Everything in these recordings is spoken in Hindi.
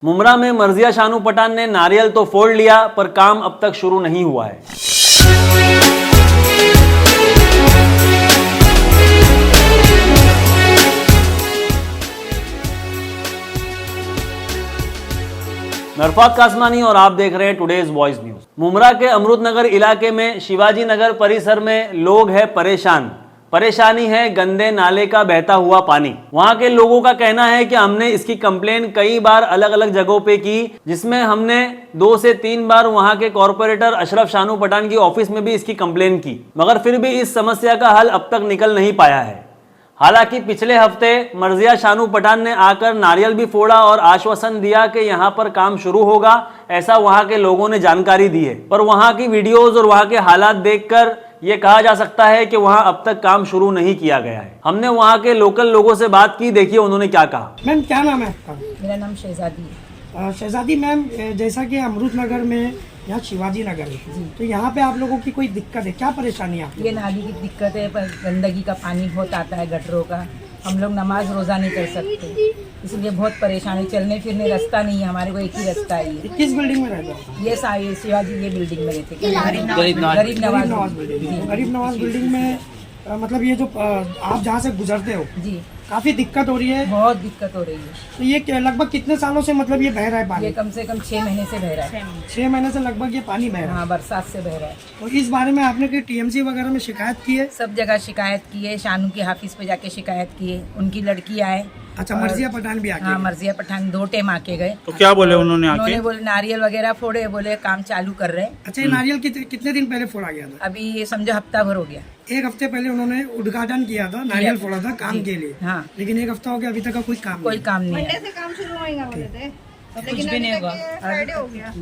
मुमरा में मर्जिया शानू पठान ने नारियल तो फोड़ लिया पर काम अब तक शुरू नहीं हुआ है। नरफात कासमानी और आप देख रहे हैं टुडेज वॉइस न्यूज। मुमरा के अमृतनगर इलाके में शिवाजी नगर परिसर में लोग हैं परेशान। परेशानी है गंदे नाले का बहता हुआ पानी। वहां के लोगों का कहना है कि हमने इसकी कंप्लेन कई बार अलग अलग जगहों पे की, जिसमें हमने 2 से 3 बार वहां के कॉर्पोरेटर अशरफ शानू पठान की ऑफिस में भी इसकी कंप्लेन की, मगर फिर भी इस समस्या का हल अब तक निकल नहीं पाया है। हालांकि पिछले हफ्ते मर्जिया शानू पठान ने आकर नारियल भी फोड़ा और आश्वासन दिया कि यहां पर काम शुरू होगा, ऐसा वहां के लोगों ने जानकारी दी है। पर वहां की वीडियोस और वहां के हालात देखकर ये कहा जा सकता है कि वहां अब तक काम शुरू नहीं किया गया है। हमने वहां के लोकल लोगों से बात की, देखिए उन्होंने क्या कहा। मैम क्या नाम है आपका? मेरा नाम शहजादी है। शहजादी मैम, जैसा कि अमृतनगर में यहाँ शिवाजी नगर है, तो यहाँ पे आप लोगों की कोई दिक्कत है, क्या परेशानी है आपकी? ये नाली की दिक्कत है, पर गंदगी का पानी बहुत आता है गटरों का। हम लोग नमाज रोजा नहीं कर सकते, इसलिए बहुत परेशानी। चलने फिरने रास्ता नहीं है, हमारे को एक ही रास्ता है। किस बिल्डिंग में रहते हो? ये शिवाजी ये बिल्डिंग में रहते, गरीब नवाज बिल्डिंग। गरीब नवाज बिल्डिंग में मतलब ये जो आप जहाँ से गुजरते हो जी, काफी दिक्कत हो रही है। बहुत दिक्कत हो रही है। तो ये लगभग कितने सालों से मतलब ये बह रहा है पानी? ये कम से कम 6 महीने से बह रहा है। 6 महीने से लगभग ये पानी बह रहा है। हाँ, बरसात से बह रहा है। तो इस बारे में आपने कोई टीएमसी वगैरह में शिकायत की है? सब जगह शिकायत की है, शानू के हाफिज पे जाके शिकायत की है। उनकी लड़की आए। अच्छा, मर्जिया पठान भी आके? हाँ, मर्जिया पठान 2 टाइम आके गए। तो क्या बोले उन्होंने आके? उन्होंने बोले नारियल वगैरह फोड़े, बोले काम चालू कर रहे हैं। अच्छा, ये नारियल कितने दिन पहले फोड़ा गया था? अभी ये समझो हफ्ता भर हो गया। 1 हफ्ते पहले उन्होंने उद्घाटन किया था, नारियल फोड़ा था काम के लिए। हाँ, लेकिन 1 हफ्ता हो गया, अभी तक का कोई काम नहीं है। से काम शुरू होएगा बोले थे, लेकिन कुछ भी नहीं हुआ। फ्राइडे हो गया।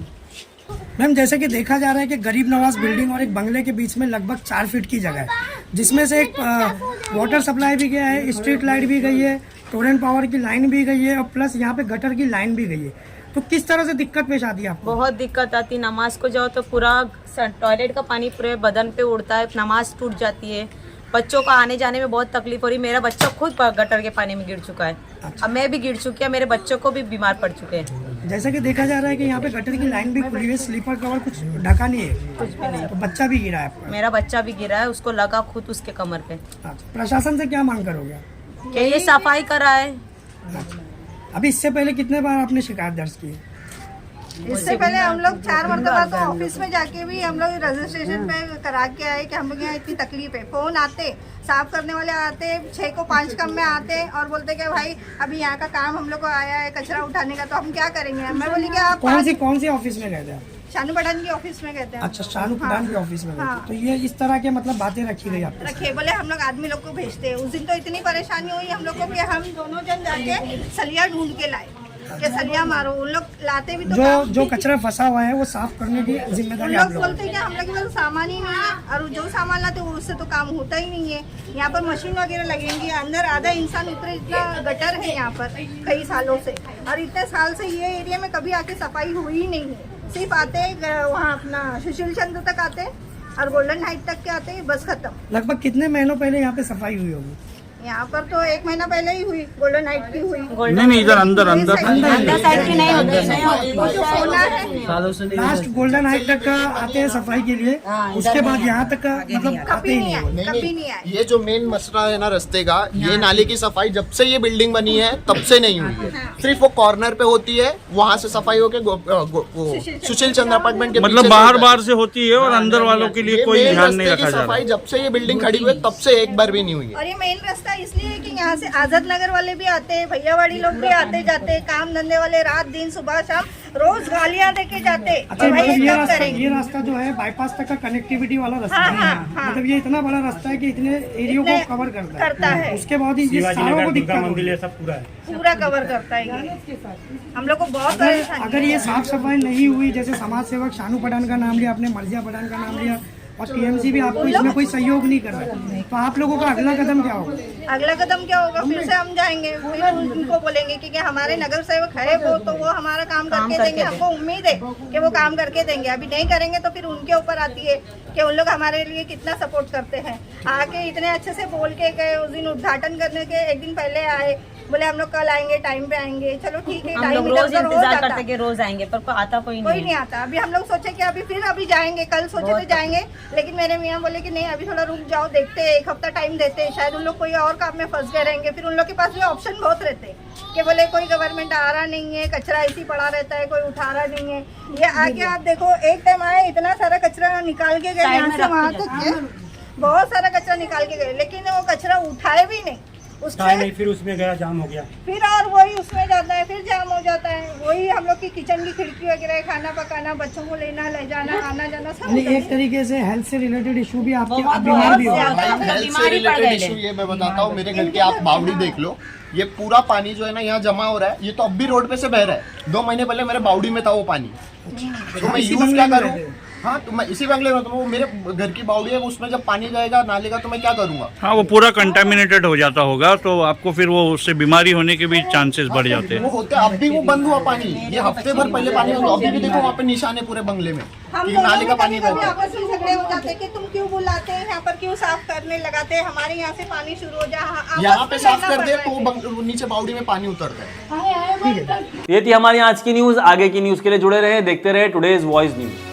मैम, जैसे कि देखा जा रहा है कि गरीब नवाज बिल्डिंग और एक बंगले के बीच में लगभग 4 फीट की जगह है, जिसमें से एक वाटर सप्लाई भी गया है, स्ट्रीट लाइट भी गई है, टोरेंट पावर की लाइन भी गई है और प्लस यहाँ पे गटर की लाइन भी गई है। तो किस तरह से दिक्कत पेश आती है आपको? बहुत दिक्कत आती। नमाज को जाओ तो पूरा टॉयलेट का पानी पूरे बदन पे उड़ता है, नमाज टूट जाती है। बच्चों को आने जाने में बहुत तकलीफ हो रही। मेरा बच्चा खुद गटर के पानी में गिर चुका है। अच्छा। अब मैं भी गिर चुकी है, मेरे बच्चों को भी बीमार पड़ चुके हैं। जैसा कि देखा जा रहा है कि यहाँ पे गटर की लाइन भी खुली हुई है, स्लीपर कवर कुछ ढका नहीं है, कुछ भी नहीं। तो बच्चा भी गिरा है आपका? मेरा बच्चा भी गिरा है, उसको लगा खुद उसके कमर पे। अच्छा, प्रशासन से क्या मांग करोगे? कि ये सफाई कराए। अभी इससे पहले कितने बार आपने शिकायत दर्ज की? इससे पहले हम लोग 4 मरतबा तो ऑफिस में जाके भी हम लोग रजिस्ट्रेशन पे करा के आए कि हम लोग यहाँ इतनी तकलीफ है। फोन आते, साफ करने वाले आते, 6 को 5 कम में आते और बोलते कि भाई अभी यहाँ का काम हम लोग को आया है कचरा उठाने का, तो हम क्या करेंगे। मैं बोली कि आप कौन सी ऑफिस में गए थे आप? शानू पठान की ऑफिस में गए थे। अच्छा, शानू पठान की ऑफिस में गए थे। हाँ। तो ये इस तरह के मतलब बातें रखी गई आपके? रखे बोले हम लोग आदमी लोग को भेजते हैं। उस दिन तो इतनी परेशानी हुई हम लोग को कि हम दोनों जन जाके सलिया ढूंढ के लाए कि सलिया मारो। उन लोग लाते भी तो जो कचरा फंसा हुआ है वो साफ करने की उन जिम्मेदारी लोग आप लोगों की। बोलते हैं कि हम लोग के पास सामान ही नहीं है और जो सामान लाते हैं उससे तो काम होता ही नहीं है। यहाँ पर मशीन वगैरह लगेंगी, अंदर आधा इंसान उतरे, इतना गटर है यहाँ पर कई सालों से, और इतने साल से ये एरिया में कभी आके सफाई हुई ही नहीं है। सिर्फ आते वहाँ अपना सुशील चंद्र तक आते और गोल्डन हाइट तक के आते, बस खत्म। लगभग कितने महीनों पहले यहाँ पे सफाई हुई होगी? यहाँ पर तो 1 महीना पहले ही हुई, गोल्डन हाइट की हुई। नहीं, इधर अंदर साइड की नहीं होती। वो जो सोना है लास्ट गोल्डन हाइट तक का आते हैं सफाई के लिए, उसके बाद यहाँ तक का मतलब आते कभी ही नहीं नहीं आए, है। कभी नहीं आए। ये जो मेन मसला है ना रास्ते का, ये नाले की सफाई जब से ये बिल्डिंग बनी है तब से नहीं हुई है। सिर्फ वो कॉर्नर पे होती है, वहाँ से सफाई होके सुशील चंद्र अपार्टमेंट के मतलब पीछे बाहर से बाहर से होती है और अंदर वालों के लिए ये कोई मेन ध्यान नहीं रास्ते रखा की जा रहा सफाई है। जब से ये बिल्डिंग खड़ी हुई है तब से एक बार भी नहीं हुई है। और ये मेन रास्ता इसलिए है कि यहाँ से आजाद नगर वाले भी आते हैं, भैयावाड़ी लोग भी आते जाते, काम धंधे वाले रात दिन सुबह शाम रोज गालियाँ देके जाते। अच्छा, भाई मतलब कब करेंगे? ये रास्ता जो है बाईपास तक का कनेक्टिविटी वाला रास्ता हाँ, है। हाँ, हाँ। मतलब ये इतना बड़ा रास्ता है कि इतने एरियो को कवर करता है। उसके बाद ही ये सारों को दिक्कत होगी। पूरा कवर करता है ये। हम लोग को बहुत परेशानी अगर ये साफ सफाई नहीं हुई, जैसे समाज सेवक शानू पठान का नाम लिया आपने, मर्जिया पठान का नाम लिया और टीएमसी भी आपको इसमें कोई सहयोग नहीं कर रहा है, तो आप लोगों का अगला कदम क्या होगा? अगला कदम क्या होगा? फिर से हम जाएंगे, फिर उनको बोलेंगे कि हमारे नगर सेवक है वो, तो वो हमारा काम करके देंगे। हमको उम्मीद है कि वो काम करके देंगे। अभी नहीं करेंगे तो फिर उनके ऊपर आती है कि उन लोग हमारे लिए कितना सपोर्ट करते हैं। आके इतने अच्छे से बोल के गए, उस दिन उद्घाटन करने के 1 दिन पहले आए, बोले हम लोग कल आएंगे, टाइम पे आएंगे। चलो ठीक है, हम टाइम लोग इधर रोज उधर हो इंतजार जाता। करते कि रोज आएंगे, पर कोई आता कोई कोई नहीं नहीं आता। अभी हम लोग सोचे कि अभी जाएंगे, कल सोचे थे जाएंगे, लेकिन मेरे मियाँ बोले कि नहीं अभी थोड़ा रुक जाओ, देखते हैं, 1 हफ्ता टाइम देते हैं, शायद उन लोग कोई और काम में फंस गए रहेंगे। फिर उन लोग के पास भी ऑप्शन बहुत रहते हैं कि बोले कोई गवर्नमेंट आ रहा नहीं है, कचरा ऐसे ही पड़ा रहता है, कोई उठा रहा नहीं है। ये आके आप देखो, एक टाइम आए इतना सारा कचरा निकाल के गए साइड यहाँ में से रख के वहाँ तक के, बहुत सारा कचरा निकाल के गए, लेकिन वो कचरा उठाए भी नहीं उससे। फिर उसमें गया, जाम हो गया। फिर और वही उसमें जाता है, फिर जाम हो जाता है। वही हम लोग की किचन की खिड़की वगैरह, खाना पकाना, बच्चों को लेना ले जाना, आना जाना सब यानी होता है। एक तरीके से हेल्थ से रिलेटेड इशू भी आपके, बहुत आप बीमार भी हो बहुत गए। ज्यादा। हेल्थ से बीमारी पड़ रिलेटेड गए इशू थे। ये मैं बताता हूँ, मेरे घर के आप बावड़ी देख लो, ये पूरा पानी जो है ना यहाँ जमा हो रहा है, ये तो अब भी रोड पे से बह रहा है। 2 महीने पहले मेरे बावड़ी में था वो पानी, तो मैं इसी यूज बंगले क्या में करूँ? रहते हो? हाँ, तो मैं इसी बंगले में, तो वो मेरे घर की बावड़ी है, उसमें जब पानी जाएगा नाले का तो मैं क्या करूँगा? हाँ, वो पूरा कंटामिनेटेड हो जाता होगा, तो आपको फिर वो उससे बीमारी होने के भी चांसेस बढ़ जाते वो हैं। होते, अब भी वो बंद हुआ पानी, ये हफ्ते भर पहले पानी हुआ, अभी भी देखो वहाँ पे निशान है पूरे बंगले में हम कि दोनों नाले का में पानी कभी-कभी बहता है। आपस में झगड़े हो जाते हैं कि तुम क्यों बुलाते हैं यहाँ पर, क्यों साफ करने लगाते हैं, हमारे यहाँ से पानी शुरू हो जा, आपस यहाँ में पे साफ लड़ना कर दे पड़ तो रहा है। वो नीचे बावड़ी में पानी उतरता है। ये थी हमारी आज की न्यूज। आगे की न्यूज के लिए जुड़े रहे, देखते रहे टुडेज वॉइस न्यूज।